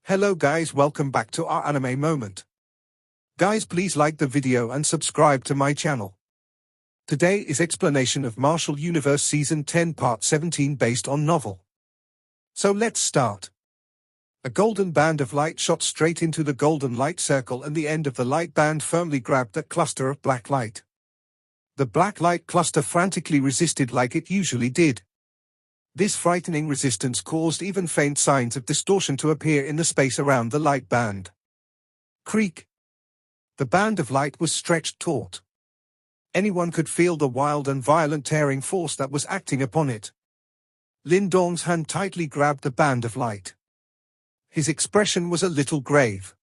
Hello guys, welcome back to our anime moment. Guys, please like the video and subscribe to my channel. Today is explanation of Martial Universe Season 10 Part 17 based on novel. So let's start. A golden band of light shot straight into the golden light circle, and the end of the light band firmly grabbed that cluster of black light. The black light cluster frantically resisted like it usually did. This frightening resistance caused even faint signs of distortion to appear in the space around the light band. Creak. The band of light was stretched taut. Anyone could feel the wild and violent tearing force that was acting upon it. Lin Dong's hand tightly grabbed the band of light. His expression was a little grave.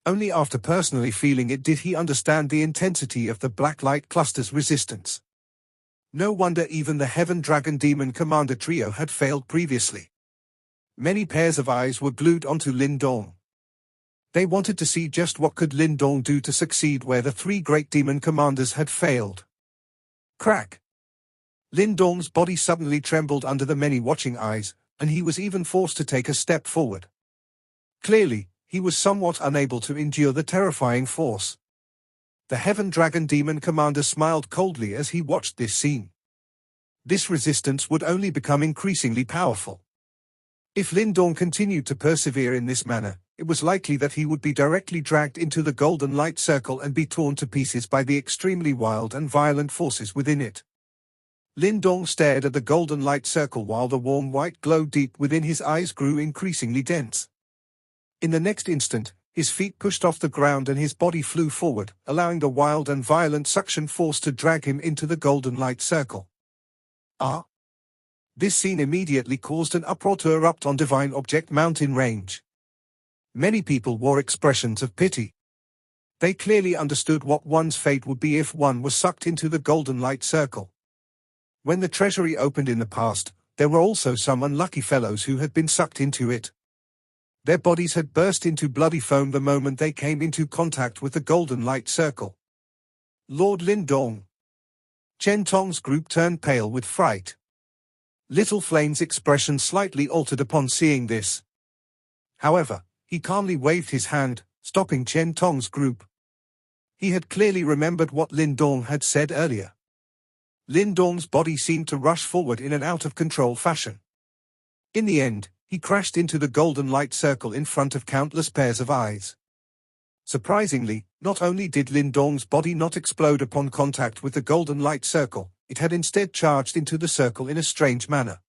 Only after personally feeling it did he understand the intensity of the black light cluster's resistance. No wonder even the Heaven Dragon Demon Commander trio had failed previously. Many pairs of eyes were glued onto Lin Dong. They wanted to see just what could Lin Dong do to succeed where the three great demon commanders had failed. Crack! Lin Dong's body suddenly trembled under the many watching eyes, and he was even forced to take a step forward. Clearly, he was somewhat unable to endure the terrifying force. The Heaven Dragon Demon Commander smiled coldly as he watched this scene. This resistance would only become increasingly powerful. If Lin Dong continued to persevere in this manner, it was likely that he would be directly dragged into the golden light circle and be torn to pieces by the extremely wild and violent forces within it. Lin Dong stared at the golden light circle while the warm white glow deep within his eyes grew increasingly dense. In the next instant, his feet pushed off the ground and his body flew forward, allowing the wild and violent suction force to drag him into the golden light circle. Ah! This scene immediately caused an uproar to erupt on Divine Object Mountain Range. Many people wore expressions of pity. They clearly understood what one's fate would be if one was sucked into the golden light circle. When the treasury opened in the past, there were also some unlucky fellows who had been sucked into it. Their bodies had burst into bloody foam the moment they came into contact with the golden light circle. Lord Lin Dong. Chen Tong's group turned pale with fright. Little Flame's expression slightly altered upon seeing this. However, he calmly waved his hand, stopping Chen Tong's group. He had clearly remembered what Lin Dong had said earlier. Lin Dong's body seemed to rush forward in an out-of-control fashion. In the end, he crashed into the golden light circle in front of countless pairs of eyes. Surprisingly, not only did Lin Dong's body not explode upon contact with the golden light circle, it had instead charged into the circle in a strange manner.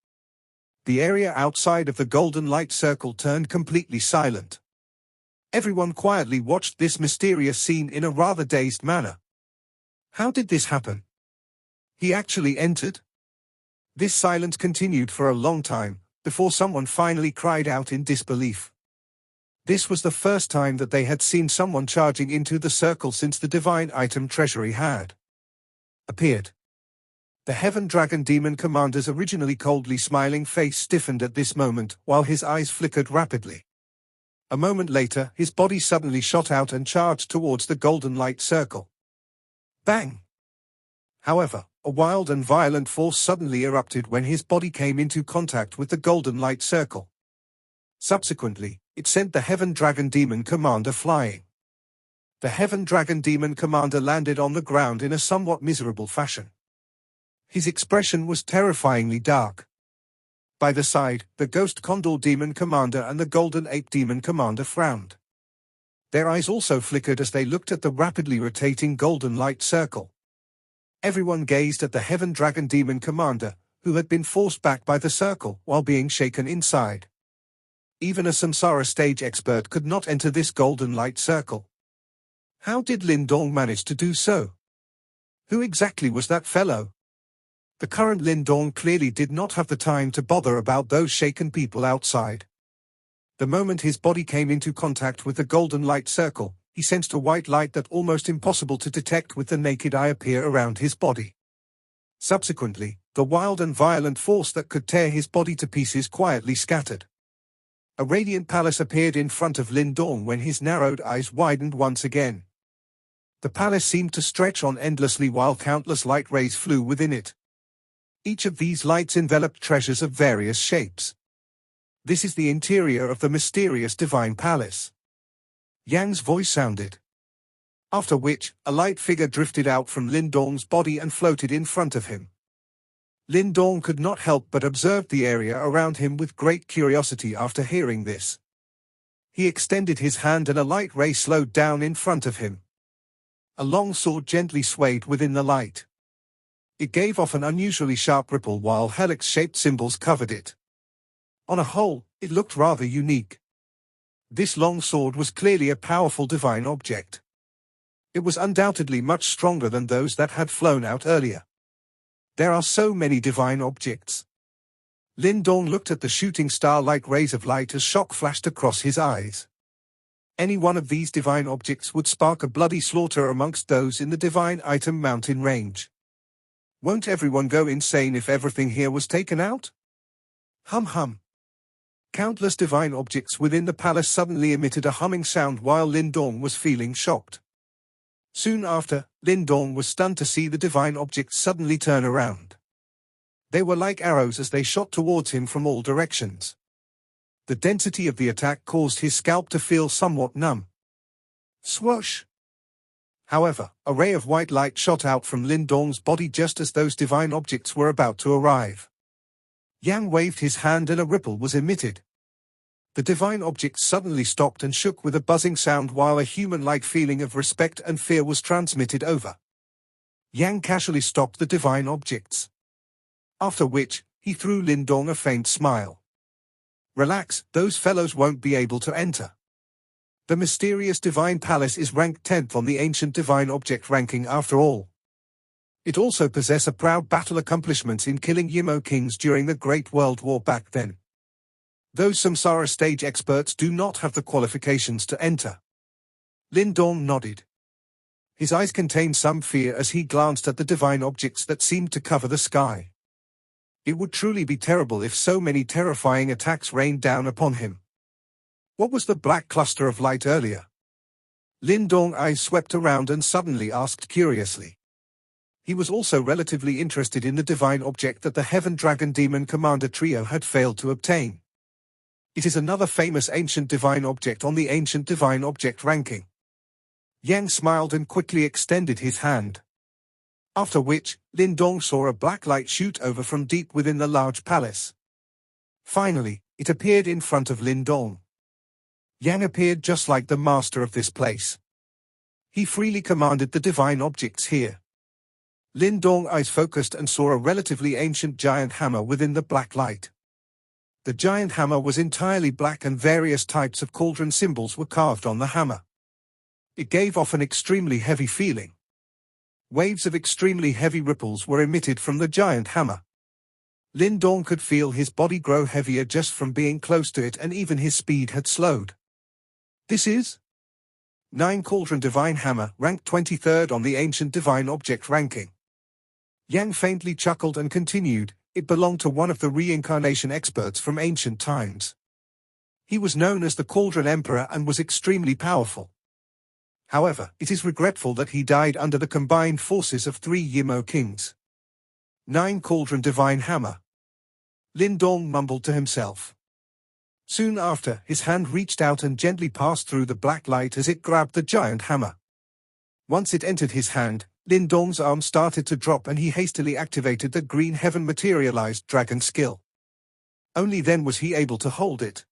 The area outside of the golden light circle turned completely silent. Everyone quietly watched this mysterious scene in a rather dazed manner. How did this happen? He actually entered? This silence continued for a long time, before someone finally cried out in disbelief. This was the first time that they had seen someone charging into the circle since the divine item treasury had appeared. The Heaven Dragon Demon Commander's originally coldly smiling face stiffened at this moment, while his eyes flickered rapidly. A moment later, his body suddenly shot out and charged towards the golden light circle. Bang! However, a wild and violent force suddenly erupted when his body came into contact with the golden light circle. Subsequently, it sent the Heaven Dragon Demon Commander flying. The Heaven Dragon Demon Commander landed on the ground in a somewhat miserable fashion. His expression was terrifyingly dark. By the side, the Ghost Condor Demon Commander and the Golden Ape Demon Commander frowned. Their eyes also flickered as they looked at the rapidly rotating golden light circle. Everyone gazed at the Heaven Dragon Demon Commander, who had been forced back by the circle while being shaken inside. Even a Samsara stage expert could not enter this golden light circle. How did Lin Dong manage to do so? Who exactly was that fellow? The current Lin Dong clearly did not have the time to bother about those shaken people outside. The moment his body came into contact with the golden light circle, he sensed a white light that almost impossible to detect with the naked eye appear around his body. Subsequently, the wild and violent force that could tear his body to pieces quietly scattered. A radiant palace appeared in front of Lin Dong when his narrowed eyes widened once again. The palace seemed to stretch on endlessly while countless light rays flew within it. Each of these lights enveloped treasures of various shapes. This is the interior of the mysterious divine palace. Yang's voice sounded. After which, a light figure drifted out from Lin Dong's body and floated in front of him. Lin Dong could not help but observe the area around him with great curiosity after hearing this. He extended his hand and a light ray slowed down in front of him. A long sword gently swayed within the light. It gave off an unusually sharp ripple while helix-shaped symbols covered it. On a whole, it looked rather unique. This long sword was clearly a powerful divine object. It was undoubtedly much stronger than those that had flown out earlier. There are so many divine objects. Lin Dong looked at the shooting star-like rays of light as shock flashed across his eyes. Any one of these divine objects would spark a bloody slaughter amongst those in the divine item mountain range. Won't everyone go insane if everything here was taken out? Hum hum. Countless divine objects within the palace suddenly emitted a humming sound while Lin Dong was feeling shocked. Soon after, Lin Dong was stunned to see the divine objects suddenly turn around. They were like arrows as they shot towards him from all directions. The density of the attack caused his scalp to feel somewhat numb. Swoosh! However, a ray of white light shot out from Lin Dong's body just as those divine objects were about to arrive. Yang waved his hand and a ripple was emitted. The divine objects suddenly stopped and shook with a buzzing sound while a human-like feeling of respect and fear was transmitted over. Yang casually stopped the divine objects. After which, he threw Lin Dong a faint smile. Relax, those fellows won't be able to enter. The mysterious divine palace is ranked 10th on the ancient divine object ranking after all. It also possesses a proud battle accomplishments in killing Yimo kings during the Great World War back then. Those Samsara stage experts do not have the qualifications to enter. Lin Dong nodded. His eyes contained some fear as he glanced at the divine objects that seemed to cover the sky. It would truly be terrible if so many terrifying attacks rained down upon him. What was the black cluster of light earlier? Lin Dong's eyes swept around and suddenly asked curiously. He was also relatively interested in the divine object that the Heaven Dragon Demon Commander trio had failed to obtain. It is another famous ancient divine object on the ancient divine object ranking. Yang smiled and quickly extended his hand. After which, Lin Dong saw a black light shoot over from deep within the large palace. Finally, it appeared in front of Lin Dong. Yang appeared just like the master of this place. He freely commanded the divine objects here. Lin Dong's eyes focused and saw a relatively ancient giant hammer within the black light. The giant hammer was entirely black and various types of cauldron symbols were carved on the hammer. It gave off an extremely heavy feeling. Waves of extremely heavy ripples were emitted from the giant hammer. Lin Dong could feel his body grow heavier just from being close to it, and even his speed had slowed. This is 9 Cauldron Divine Hammer, ranked 23rd on the ancient divine object ranking. Yang faintly chuckled and continued, it belonged to one of the reincarnation experts from ancient times. He was known as the Cauldron Emperor and was extremely powerful. However, it is regretful that he died under the combined forces of 3 Yimo kings. 9 Cauldron Divine Hammer. Lin Dong mumbled to himself. Soon after, his hand reached out and gently passed through the black light as it grabbed the giant hammer. Once it entered his hand, Lin Dong's arm started to drop and he hastily activated the Green Heaven Materialized Dragon skill. Only then was he able to hold it.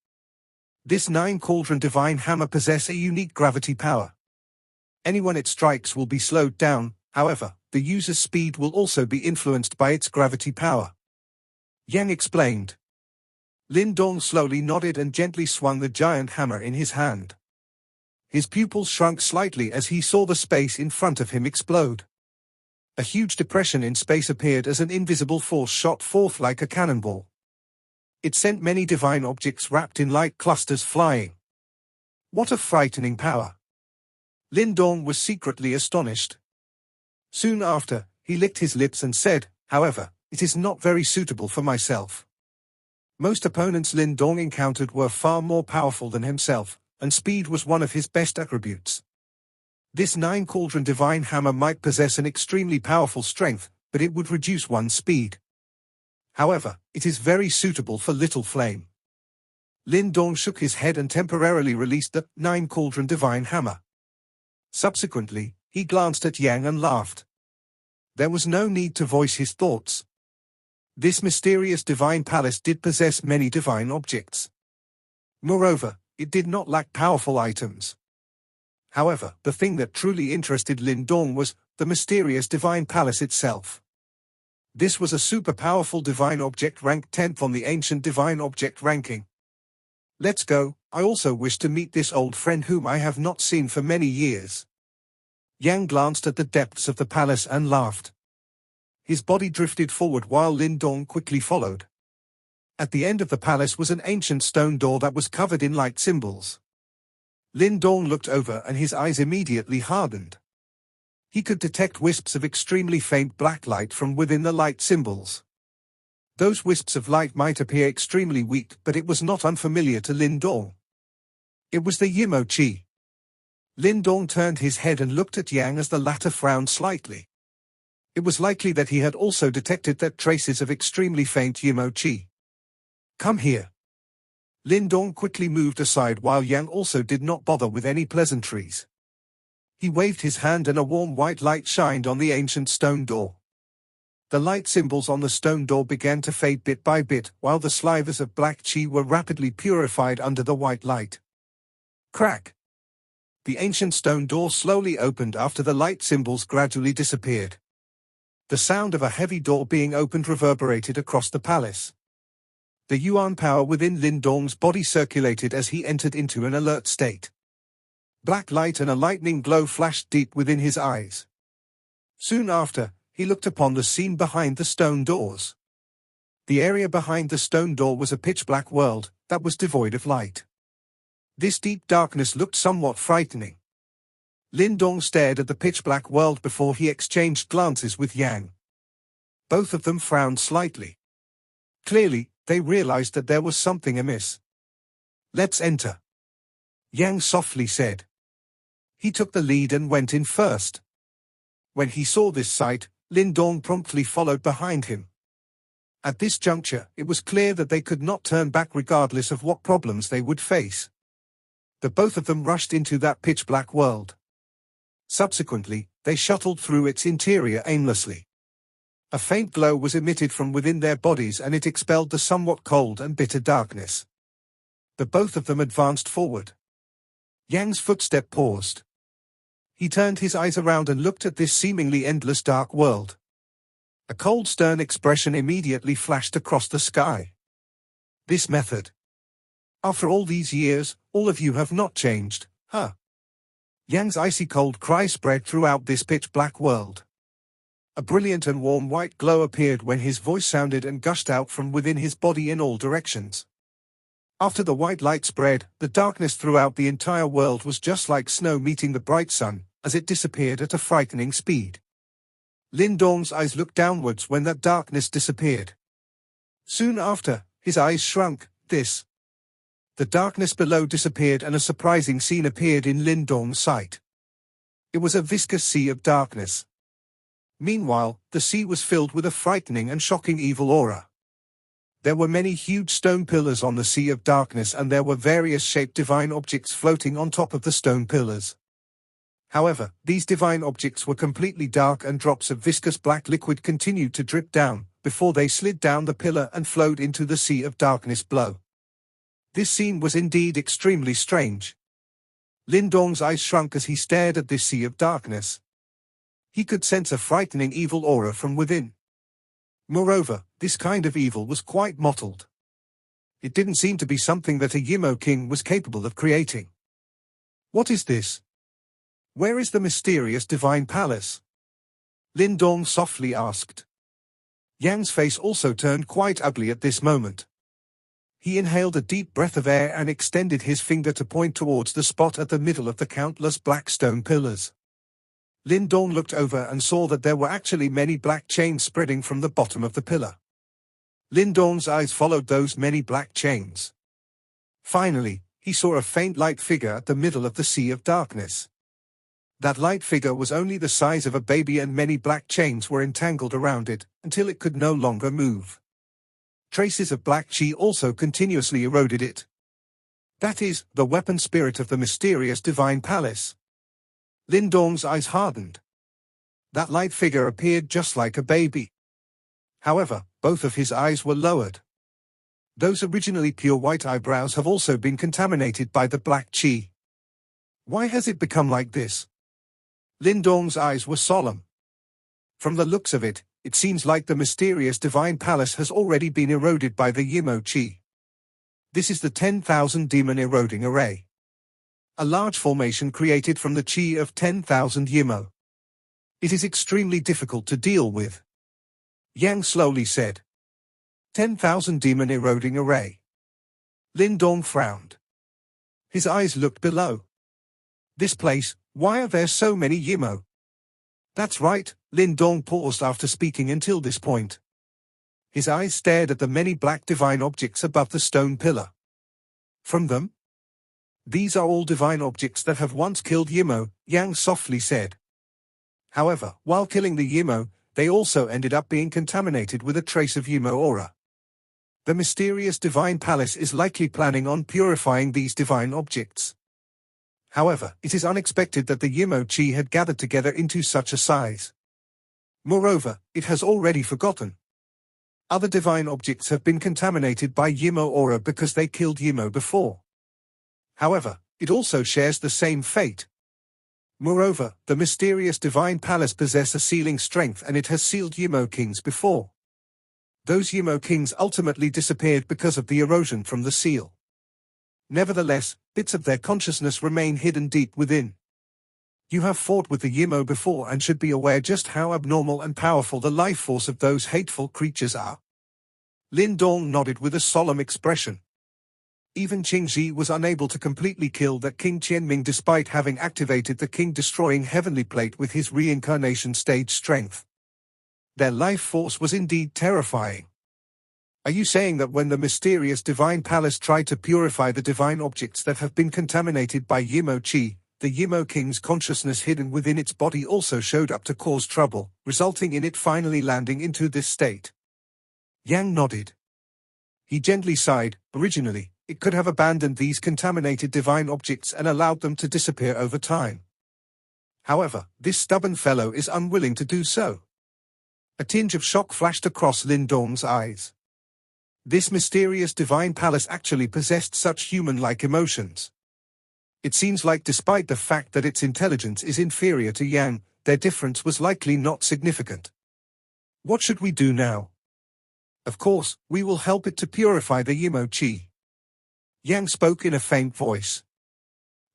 This 9 Cauldron Divine Hammer possesses a unique gravity power. Anyone it strikes will be slowed down, however, the user's speed will also be influenced by its gravity power. Yang explained. Lin Dong slowly nodded and gently swung the giant hammer in his hand. His pupils shrunk slightly as he saw the space in front of him explode. A huge depression in space appeared as an invisible force shot forth like a cannonball. It sent many divine objects wrapped in light clusters flying. What a frightening power! Lin Dong was secretly astonished. Soon after, he licked his lips and said, however, it is not very suitable for myself. Most opponents Lin Dong encountered were far more powerful than himself, and speed was one of his best attributes. This 9 Cauldron Divine Hammer might possess an extremely powerful strength, but it would reduce one's speed. However, it is very suitable for Little Flame. Lin Dong shook his head and temporarily released the Nine Cauldron Divine Hammer. Subsequently, he glanced at Yang and laughed. There was no need to voice his thoughts. This mysterious divine palace did possess many divine objects. Moreover, it did not lack powerful items. However, the thing that truly interested Lin Dong was the mysterious divine palace itself. This was a super powerful divine object ranked 10th on the ancient divine object ranking. Let's go, I also wish to meet this old friend whom I have not seen for many years. Yang glanced at the depths of the palace and laughed. His body drifted forward while Lin Dong quickly followed. At the end of the palace was an ancient stone door that was covered in light symbols. Lin Dong looked over and his eyes immediately hardened. He could detect wisps of extremely faint black light from within the light symbols. Those wisps of light might appear extremely weak, but it was not unfamiliar to Lin Dong. It was the Yimo Qi. Lin Dong turned his head and looked at Yang as the latter frowned slightly. It was likely that he had also detected that traces of extremely faint Yimo Qi. Come here. Lin Dong quickly moved aside while Yang also did not bother with any pleasantries. He waved his hand and a warm white light shined on the ancient stone door. The light symbols on the stone door began to fade bit by bit while the slivers of black qi were rapidly purified under the white light. Crack! The ancient stone door slowly opened after the light symbols gradually disappeared. The sound of a heavy door being opened reverberated across the palace. The yuan power within Lin Dong's body circulated as he entered into an alert state. Black light and a lightning glow flashed deep within his eyes. Soon after, he looked upon the scene behind the stone doors. The area behind the stone door was a pitch-black world that was devoid of light. This deep darkness looked somewhat frightening. Lin Dong stared at the pitch-black world before he exchanged glances with Yang. Both of them frowned slightly. Clearly, they realized that there was something amiss. Let's enter. Yang softly said. He took the lead and went in first. When he saw this sight, Lin Dong promptly followed behind him. At this juncture, it was clear that they could not turn back regardless of what problems they would face. The both of them rushed into that pitch-black world. Subsequently, they shuttled through its interior aimlessly. A faint glow was emitted from within their bodies and it expelled the somewhat cold and bitter darkness. The both of them advanced forward. Yang's footstep paused. He turned his eyes around and looked at this seemingly endless dark world. A cold, stern expression immediately flashed across the sky. This method. After all these years, all of you have not changed, huh? Yang's icy cold cry spread throughout this pitch-black world. A brilliant and warm white glow appeared when his voice sounded and gushed out from within his body in all directions. After the white light spread, the darkness throughout the entire world was just like snow meeting the bright sun, as it disappeared at a frightening speed. Lin Dong's eyes looked downwards when that darkness disappeared. Soon after, his eyes shrunk. The darkness below disappeared and a surprising scene appeared in Lin Dong's sight. It was a viscous sea of darkness. Meanwhile, the sea was filled with a frightening and shocking evil aura. There were many huge stone pillars on the sea of darkness and there were various shaped divine objects floating on top of the stone pillars. However, these divine objects were completely dark and drops of viscous black liquid continued to drip down, before they slid down the pillar and flowed into the sea of darkness below. This scene was indeed extremely strange. Lin Dong's eyes shrunk as he stared at this sea of darkness. He could sense a frightening evil aura from within. Moreover, this kind of evil was quite mottled. It didn't seem to be something that a Yimo king was capable of creating. What is this? Where is the mysterious divine palace? Lin Dong softly asked. Yang's face also turned quite ugly at this moment. He inhaled a deep breath of air and extended his finger to point towards the spot at the middle of the countless black stone pillars. Lin Dong looked over and saw that there were actually many black chains spreading from the bottom of the pillar. Lin Dong's eyes followed those many black chains. Finally, he saw a faint light figure at the middle of the sea of darkness. That light figure was only the size of a baby and many black chains were entangled around it, until it could no longer move. Traces of black qi also continuously eroded it. That is, the weapon spirit of the mysterious divine palace. Lin Dong's eyes hardened. That light figure appeared just like a baby. However, both of his eyes were lowered. Those originally pure white eyebrows have also been contaminated by the black qi. Why has it become like this? Lin Dong's eyes were solemn. From the looks of it, it seems like the mysterious divine palace has already been eroded by the Yimo qi. This is the 10,000 demon eroding array. A large formation created from the qi of 10,000 Yimo. It is extremely difficult to deal with. Yang slowly said. 10,000 demon eroding array. Lin Dong frowned. His eyes looked below. This place, why are there so many Yimo? That's right, Lin Dong paused after speaking until this point. His eyes stared at the many black divine objects above the stone pillar. From them? These are all divine objects that have once killed Yimo, Yang softly said. However, while killing the Yimo, they also ended up being contaminated with a trace of Yimo aura. The mysterious divine palace is likely planning on purifying these divine objects. However, it is unexpected that the Yimo qi had gathered together into such a size. Moreover, it has already forgotten. Other divine objects have been contaminated by Yimo aura because they killed Yimo before. However, it also shares the same fate. Moreover, the mysterious divine palace possesses a sealing strength and it has sealed Yimo kings before. Those Yimo kings ultimately disappeared because of the erosion from the seal. Nevertheless, bits of their consciousness remain hidden deep within. You have fought with the Yimo before and should be aware just how abnormal and powerful the life force of those hateful creatures are. Lin Dong nodded with a solemn expression. Even Qing Ji was unable to completely kill that King Qianming despite having activated the king-destroying heavenly plate with his reincarnation stage strength. Their life force was indeed terrifying. Are you saying that when the mysterious divine palace tried to purify the divine objects that have been contaminated by Yimo qi, the Yimo king's consciousness hidden within its body also showed up to cause trouble, resulting in it finally landing into this state? Yang nodded. He gently sighed. Originally, it could have abandoned these contaminated divine objects and allowed them to disappear over time. However, this stubborn fellow is unwilling to do so. A tinge of shock flashed across Lin Dong's eyes. This mysterious divine palace actually possessed such human-like emotions. It seems like despite the fact that its intelligence is inferior to Yang, their difference was likely not significant. What should we do now? Of course, we will help it to purify the Yimo qi. Yang spoke in a faint voice.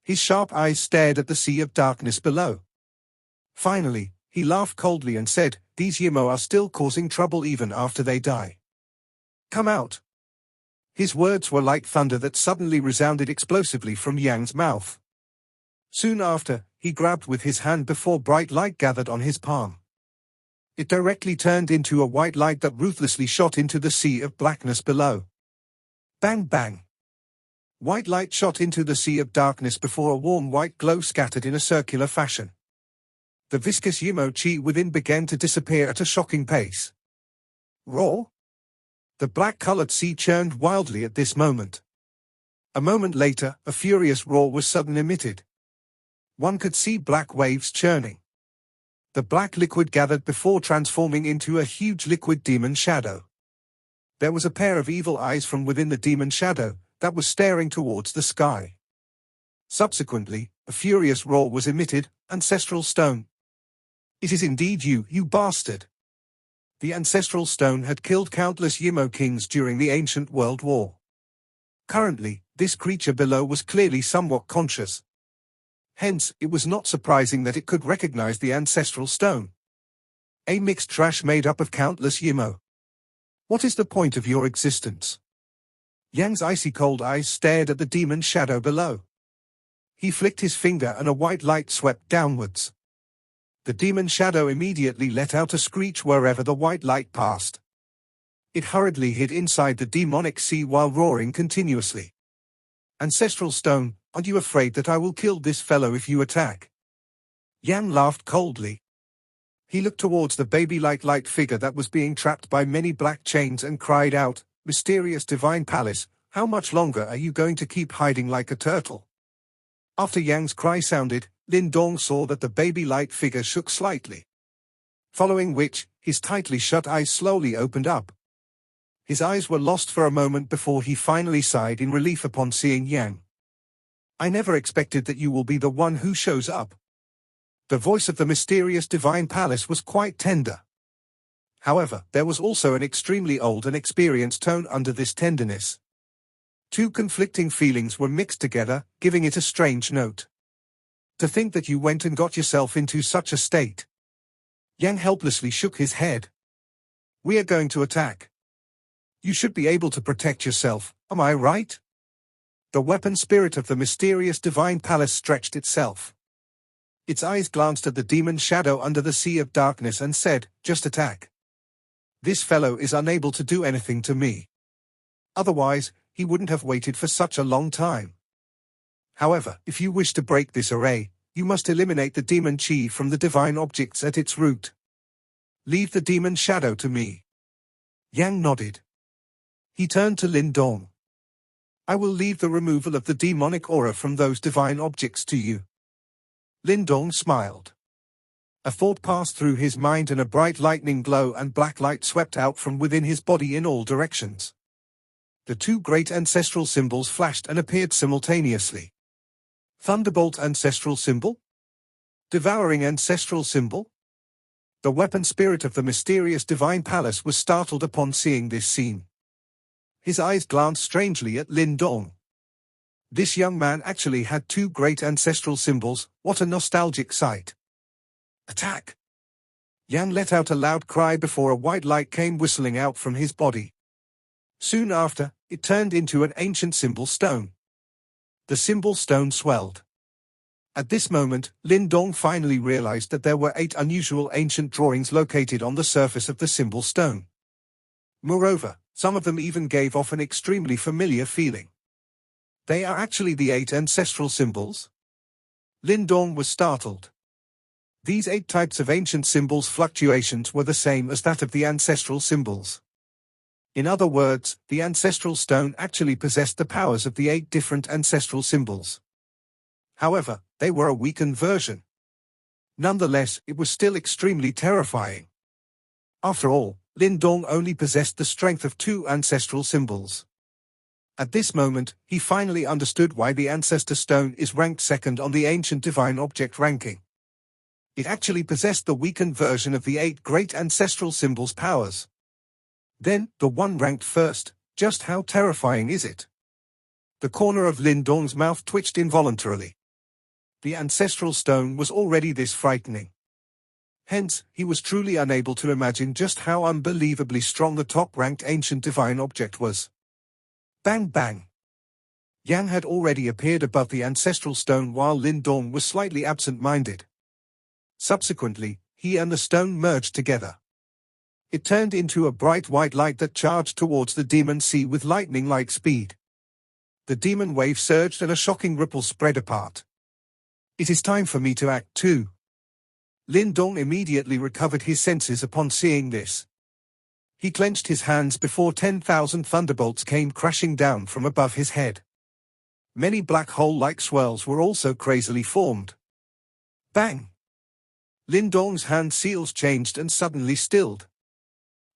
His sharp eyes stared at the sea of darkness below. Finally, he laughed coldly and said, "These Yimo are still causing trouble even after they die. Come out." His words were like thunder that suddenly resounded explosively from Yang's mouth. Soon after, he grabbed with his hand before bright light gathered on his palm. It directly turned into a white light that ruthlessly shot into the sea of blackness below. Bang bang. White light shot into the sea of darkness before a warm white glow scattered in a circular fashion. The viscous Yimo qi within began to disappear at a shocking pace. Roar! The black-colored sea churned wildly at this moment. A moment later, a furious roar was suddenly emitted. One could see black waves churning. The black liquid gathered before transforming into a huge liquid demon shadow. There was a pair of evil eyes from within the demon shadow that was staring towards the sky. Subsequently, a furious roar was emitted. Ancestral stone. It is indeed you, you bastard. The ancestral stone had killed countless Yimo kings during the ancient world war. Currently, this creature below was clearly somewhat conscious. Hence, it was not surprising that it could recognize the ancestral stone. A mixed trash made up of countless Yimo. What is the point of your existence? Yang's icy cold eyes stared at the demon shadow below. He flicked his finger and a white light swept downwards. The demon shadow immediately let out a screech wherever the white light passed. It hurriedly hid inside the demonic sea while roaring continuously. Ancestral stone, aren't you afraid that I will kill this fellow if you attack? Yang laughed coldly. He looked towards the baby-like light figure that was being trapped by many black chains and cried out, "Mysterious divine palace, How much longer are you going to keep hiding like a turtle? After Yang's cry sounded, Lin Dong saw that the baby-like figure shook slightly. Following which, his tightly shut eyes slowly opened up. His eyes were lost for a moment before he finally sighed in relief upon seeing Yang. I never expected that you will be the one who shows up. The voice of the mysterious divine palace was quite tender. However, there was also an extremely old and experienced tone under this tenderness. Two conflicting feelings were mixed together, giving it a strange note. To think that you went and got yourself into such a state. Yang helplessly shook his head. We are going to attack. You should be able to protect yourself, am I right? The weapon spirit of the mysterious divine palace stretched itself. Its eyes glanced at the demon shadow under the sea of darkness and said, just attack. This fellow is unable to do anything to me. Otherwise, he wouldn't have waited for such a long time. However, if you wish to break this array, you must eliminate the demon chi from the divine objects at its root. Leave the demon shadow to me. Yang nodded. He turned to Lin Dong. I will leave the removal of the demonic aura from those divine objects to you. Lin Dong smiled. A thought passed through his mind and a bright lightning glow and black light swept out from within his body in all directions. The two great ancestral symbols flashed and appeared simultaneously. Thunderbolt ancestral symbol? Devouring ancestral symbol? The weapon spirit of the mysterious divine palace was startled upon seeing this scene. His eyes glanced strangely at Lin Dong. This young man actually had two great ancestral symbols, what a nostalgic sight. Attack! Yang let out a loud cry before a white light came whistling out from his body. Soon after, it turned into an ancient symbol stone. The symbol stone swelled. At this moment, Lin Dong finally realized that there were 8 unusual ancient drawings located on the surface of the symbol stone. Moreover, some of them even gave off an extremely familiar feeling. They are actually the 8 ancestral symbols? Lin Dong was startled. These 8 types of ancient symbols fluctuations were the same as that of the ancestral symbols. In other words, the ancestral stone actually possessed the powers of the 8 different ancestral symbols. However, they were a weakened version. Nonetheless, it was still extremely terrifying. After all, Lin Dong only possessed the strength of 2 ancestral symbols. At this moment, he finally understood why the ancestor stone is ranked second on the ancient divine object ranking. It actually possessed the weakened version of the 8 great ancestral symbols' powers. Then, the one ranked first, just how terrifying is it? The corner of Lin Dong's mouth twitched involuntarily. The ancestral stone was already this frightening. Hence, he was truly unable to imagine just how unbelievably strong the top-ranked ancient divine object was. Bang bang! Yang had already appeared above the ancestral stone while Lin Dong was slightly absent-minded. Subsequently, he and the stone merged together. It turned into a bright white light that charged towards the demon sea with lightning-like speed. The demon wave surged and a shocking ripple spread apart. It is time for me to act too. Lin Dong immediately recovered his senses upon seeing this. He clenched his hands before 10,000 thunderbolts came crashing down from above his head. Many black hole-like swirls were also crazily formed. Bang! Lin Dong's hand seals changed and suddenly stilled.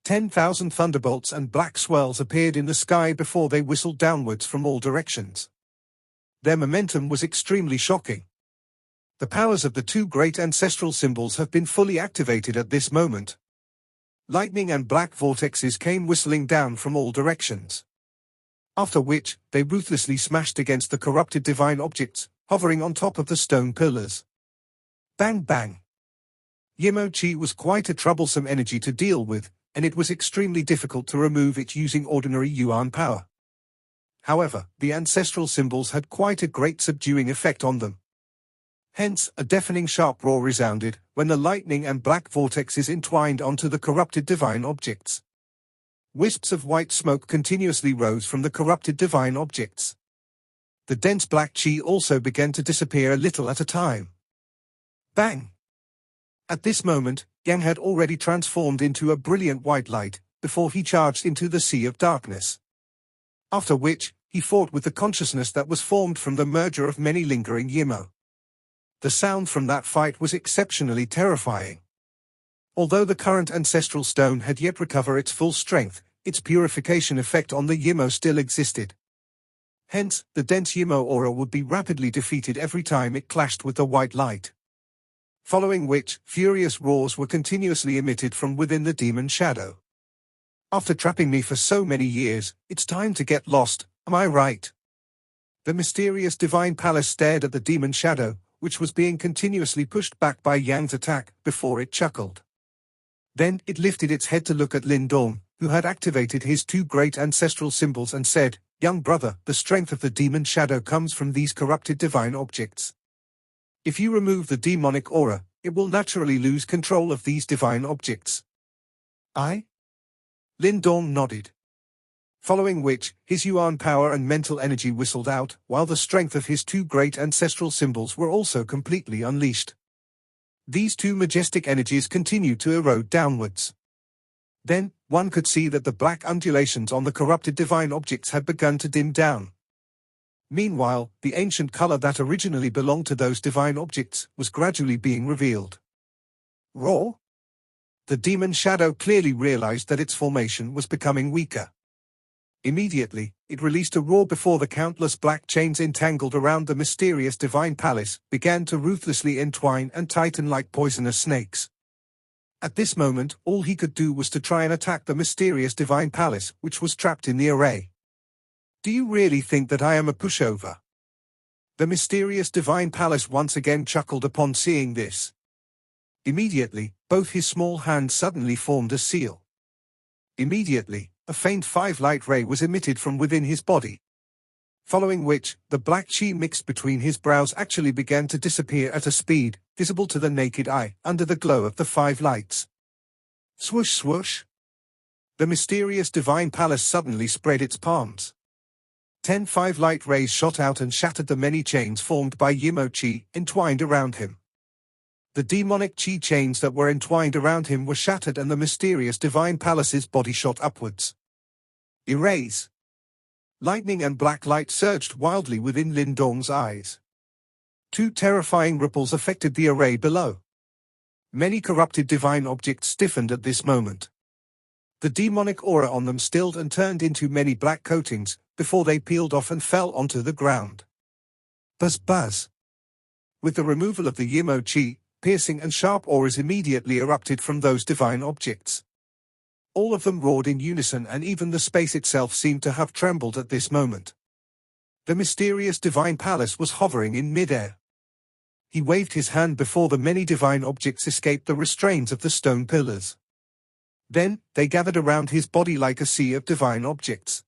10,000 thunderbolts and black swirls appeared in the sky before they whistled downwards from all directions. Their momentum was extremely shocking. The powers of the 2 great ancestral symbols have been fully activated at this moment. Lightning and black vortexes came whistling down from all directions. After which, they ruthlessly smashed against the corrupted divine objects, hovering on top of the stone pillars. Bang bang! Yimo Chi was quite a troublesome energy to deal with, and it was extremely difficult to remove it using ordinary Yuan power. However, the ancestral symbols had quite a great subduing effect on them. Hence, a deafening sharp roar resounded, when the lightning and black vortexes entwined onto the corrupted divine objects. Wisps of white smoke continuously rose from the corrupted divine objects. The dense black chi also began to disappear a little at a time. Bang! At this moment, Yang had already transformed into a brilliant white light, before he charged into the sea of darkness. After which, he fought with the consciousness that was formed from the merger of many lingering Yimo. The sound from that fight was exceptionally terrifying. Although the current ancestral stone had yet recovered its full strength, its purification effect on the Yimo still existed. Hence, the dense Yimo aura would be rapidly defeated every time it clashed with the white light. Following which, furious roars were continuously emitted from within the demon shadow. After trapping me for so many years, it's time to get lost, am I right? The mysterious divine palace stared at the demon shadow, which was being continuously pushed back by Yang's attack, before it chuckled. Then, it lifted its head to look at Lin Dong, who had activated his two great ancestral symbols and said, "Young brother, the strength of the demon shadow comes from these corrupted divine objects. If you remove the demonic aura, it will naturally lose control of these divine objects." "I?" Lin Dong nodded. Following which, his yuan power and mental energy whistled out, while the strength of his two great ancestral symbols were also completely unleashed. These two majestic energies continued to erode downwards. Then, one could see that the black undulations on the corrupted divine objects had begun to dim down. Meanwhile, the ancient color that originally belonged to those divine objects was gradually being revealed. Roar! The demon shadow clearly realized that its formation was becoming weaker. Immediately, it released a roar before the countless black chains entangled around the mysterious divine palace began to ruthlessly entwine and tighten like poisonous snakes. At this moment, all he could do was to try and attack the mysterious divine palace, which was trapped in the array. "Do you really think that I am a pushover?" The mysterious divine palace once again chuckled upon seeing this. Immediately, both his small hands suddenly formed a seal. Immediately, a faint 5-light ray was emitted from within his body. Following which, the black chi mixed between his brows actually began to disappear at a speed, visible to the naked eye, under the glow of the 5 lights. Swoosh swoosh! The mysterious divine palace suddenly spread its palms. 10 5-light rays shot out and shattered the many chains formed by Yimo chi, entwined around him. The demonic chi chains that were entwined around him were shattered and the mysterious divine palace's body shot upwards. Erase! Lightning and black light surged wildly within Lin Dong's eyes. 2 terrifying ripples affected the array below. Many corrupted divine objects stiffened at this moment. The demonic aura on them stilled and turned into many black coatings, before they peeled off and fell onto the ground. Buzz buzz! With the removal of the Yimo chi, piercing and sharp auras immediately erupted from those divine objects. All of them roared in unison and even the space itself seemed to have trembled at this moment. The mysterious divine palace was hovering in mid-air. He waved his hand before the many divine objects escaped the restraints of the stone pillars. Then, they gathered around his body like a sea of divine objects.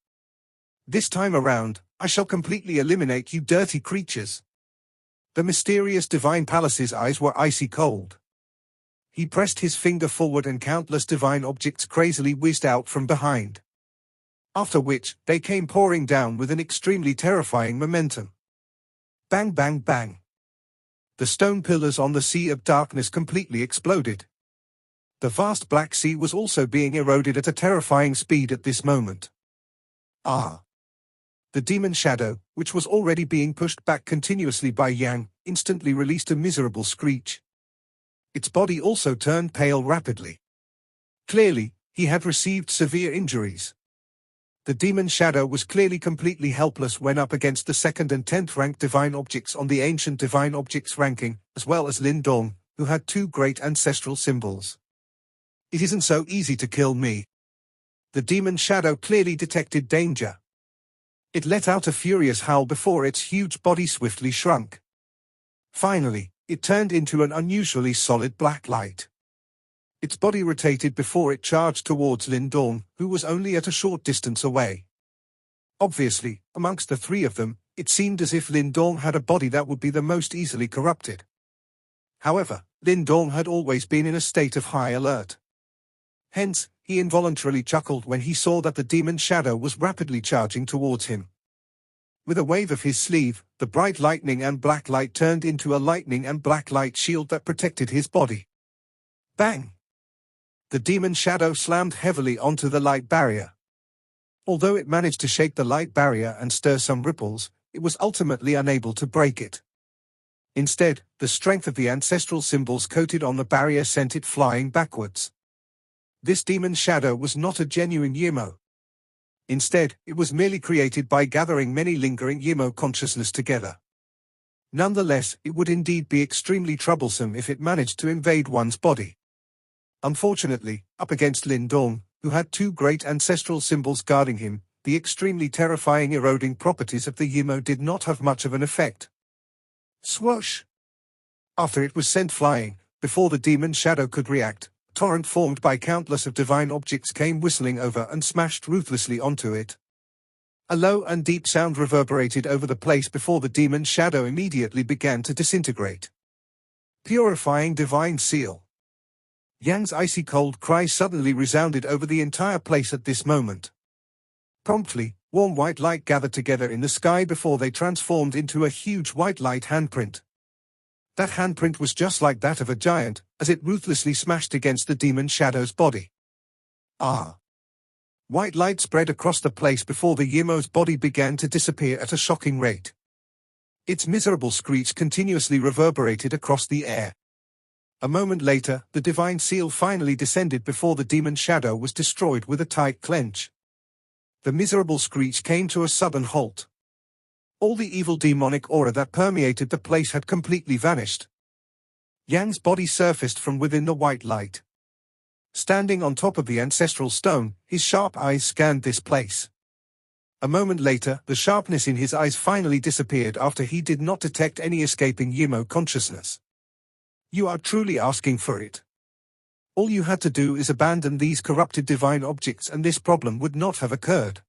"This time around, I shall completely eliminate you dirty creatures." The mysterious divine palace's eyes were icy cold. He pressed his finger forward and countless divine objects crazily whizzed out from behind. After which, they came pouring down with an extremely terrifying momentum. Bang bang bang. The stone pillars on the sea of darkness completely exploded. The vast black sea was also being eroded at a terrifying speed at this moment. Ah! The demon shadow, which was already being pushed back continuously by Yang, instantly released a miserable screech. Its body also turned pale rapidly. Clearly, he had received severe injuries. The demon shadow was clearly completely helpless when up against the 2nd and 10th ranked divine objects on the ancient divine objects ranking, as well as Lin Dong, who had 2 great ancestral symbols. "It isn't so easy to kill me." The demon shadow clearly detected danger. It let out a furious howl before its huge body swiftly shrunk. Finally, it turned into an unusually solid black light. Its body rotated before it charged towards Lin Dong, who was only at a short distance away. Obviously, amongst the 3 of them, it seemed as if Lin Dong had a body that would be the most easily corrupted. However, Lin Dong had always been in a state of high alert. Hence, he involuntarily chuckled when he saw that the demon shadow was rapidly charging towards him. With a wave of his sleeve, the bright lightning and black light turned into a lightning and black light shield that protected his body. Bang! The demon shadow slammed heavily onto the light barrier. Although it managed to shake the light barrier and stir some ripples, it was ultimately unable to break it. Instead, the strength of the ancestral symbols coated on the barrier sent it flying backwards. This demon shadow was not a genuine Yimo. Instead, it was merely created by gathering many lingering Yimo consciousness together. Nonetheless, it would indeed be extremely troublesome if it managed to invade one's body. Unfortunately, up against Lin Dong, who had two great ancestral symbols guarding him, the extremely terrifying eroding properties of the Yimo did not have much of an effect. Swoosh! After it was sent flying, before the demon shadow could react, a torrent formed by countless of divine objects came whistling over and smashed ruthlessly onto it. A low and deep sound reverberated over the place before the demon shadow immediately began to disintegrate. Purifying divine seal. Yang's icy cold cry suddenly resounded over the entire place at this moment. Promptly, warm white light gathered together in the sky before they transformed into a huge white light handprint. That handprint was just like that of a giant, as it ruthlessly smashed against the demon shadow's body. Ah! White light spread across the place before the Yimo's body began to disappear at a shocking rate. Its miserable screech continuously reverberated across the air. A moment later, the divine seal finally descended before the demon shadow was destroyed with a tight clench. The miserable screech came to a sudden halt. All the evil demonic aura that permeated the place had completely vanished. Yang's body surfaced from within the white light. Standing on top of the ancestral stone, his sharp eyes scanned this place. A moment later, the sharpness in his eyes finally disappeared after he did not detect any escaping Yimo consciousness. You are truly asking for it. All you had to do is abandon these corrupted divine objects and this problem would not have occurred.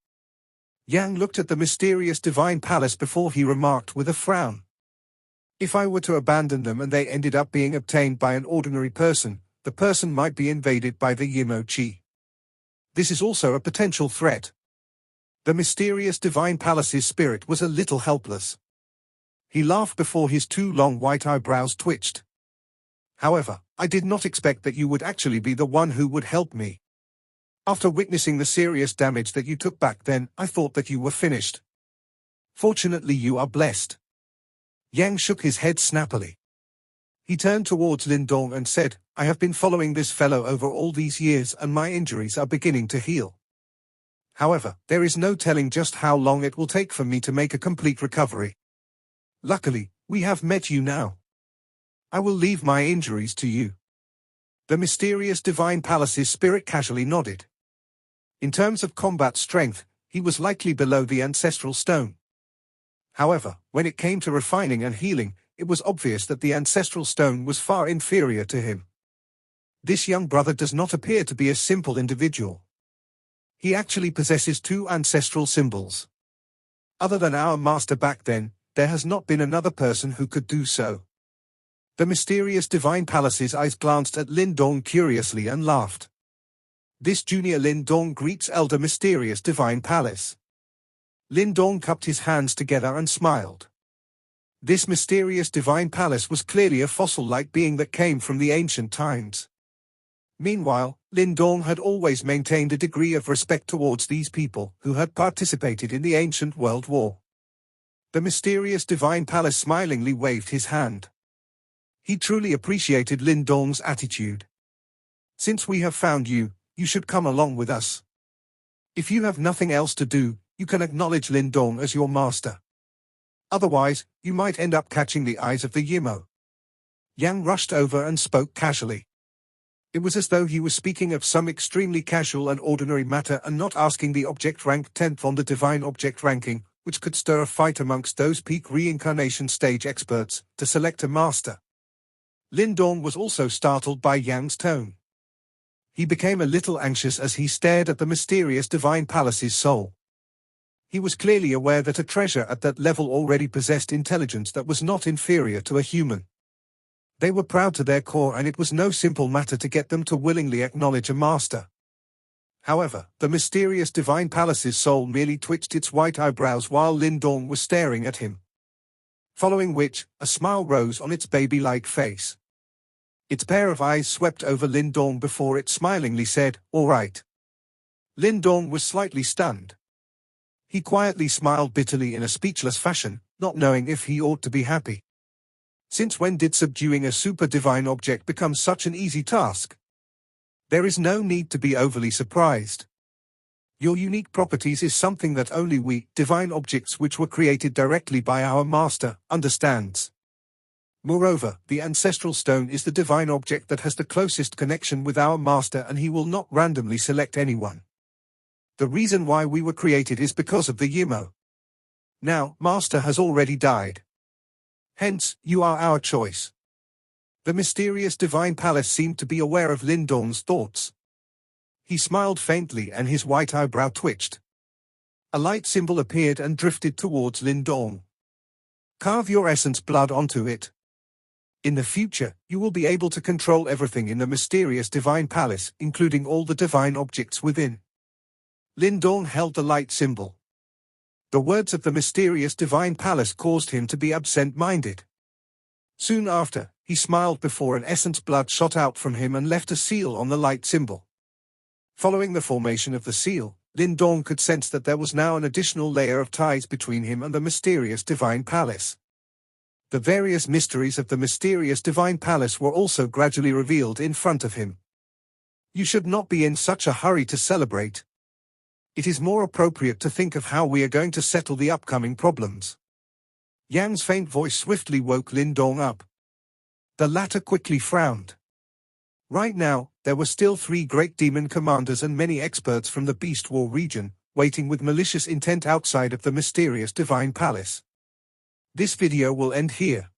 Yang looked at the mysterious divine palace before he remarked with a frown. If I were to abandon them and they ended up being obtained by an ordinary person, the person might be invaded by the Yimo Chi. This is also a potential threat. The mysterious divine palace's spirit was a little helpless. He laughed before his two long white eyebrows twitched. However, I did not expect that you would actually be the one who would help me. After witnessing the serious damage that you took back then, I thought that you were finished. Fortunately, you are blessed. Yang shook his head snappily. He turned towards Lin Dong and said, I have been following this fellow over all these years and my injuries are beginning to heal. However, there is no telling just how long it will take for me to make a complete recovery. Luckily, we have met you now. I will leave my injuries to you. The mysterious divine palace's spirit casually nodded. In terms of combat strength, he was likely below the ancestral stone. However, when it came to refining and healing, it was obvious that the ancestral stone was far inferior to him. This young brother does not appear to be a simple individual. He actually possesses two ancestral symbols. Other than our master back then, there has not been another person who could do so. The mysterious divine palace's eyes glanced at Lin Dong curiously and laughed. This junior Lin Dong greets elder mysterious divine palace. Lin Dong cupped his hands together and smiled. This mysterious divine palace was clearly a fossil-like being that came from the ancient times. Meanwhile, Lin Dong had always maintained a degree of respect towards these people who had participated in the ancient world war. The mysterious divine palace smilingly waved his hand. He truly appreciated Lin Dong's attitude. Since we have found you, you should come along with us. If you have nothing else to do, you can acknowledge Lin Dong as your master. Otherwise, you might end up catching the eyes of the Yimo. Yang rushed over and spoke casually. It was as though he was speaking of some extremely casual and ordinary matter and not asking the object ranked 10th on the divine object ranking, which could stir a fight amongst those peak reincarnation stage experts, to select a master. Lin Dong was also startled by Yang's tone. He became a little anxious as he stared at the mysterious divine palace's soul. He was clearly aware that a treasure at that level already possessed intelligence that was not inferior to a human. They were proud to their core and it was no simple matter to get them to willingly acknowledge a master. However, the mysterious divine palace's soul merely twitched its white eyebrows while Lin Dong was staring at him. Following which, a smile rose on its baby-like face. Its pair of eyes swept over Lin Dong before it smilingly said, "All right." Lin Dong was slightly stunned. He quietly smiled bitterly in a speechless fashion, not knowing if he ought to be happy. Since when did subduing a super-divine object become such an easy task? There is no need to be overly surprised. Your unique properties is something that only we, divine objects which were created directly by our Master, understands. Moreover, the ancestral stone is the divine object that has the closest connection with our Master, and he will not randomly select anyone. The reason why we were created is because of the Yimo. Now, Master has already died. Hence, you are our choice. The mysterious divine palace seemed to be aware of Lin Dong's thoughts. He smiled faintly and his white eyebrow twitched. A light symbol appeared and drifted towards Lin Dong. Carve your essence blood onto it. In the future, you will be able to control everything in the mysterious divine palace, including all the divine objects within. Lin Dong held the light symbol. The words of the mysterious divine palace caused him to be absent-minded. Soon after, he smiled before an essence blood shot out from him and left a seal on the light symbol. Following the formation of the seal, Lin Dong could sense that there was now an additional layer of ties between him and the mysterious divine palace. The various mysteries of the mysterious divine palace were also gradually revealed in front of him. You should not be in such a hurry to celebrate. It is more appropriate to think of how we are going to settle the upcoming problems. Yang's faint voice swiftly woke Lin Dong up. The latter quickly frowned. Right now, there were still 3 great demon commanders and many experts from the Beast War region, waiting with malicious intent outside of the mysterious divine palace. This video will end here.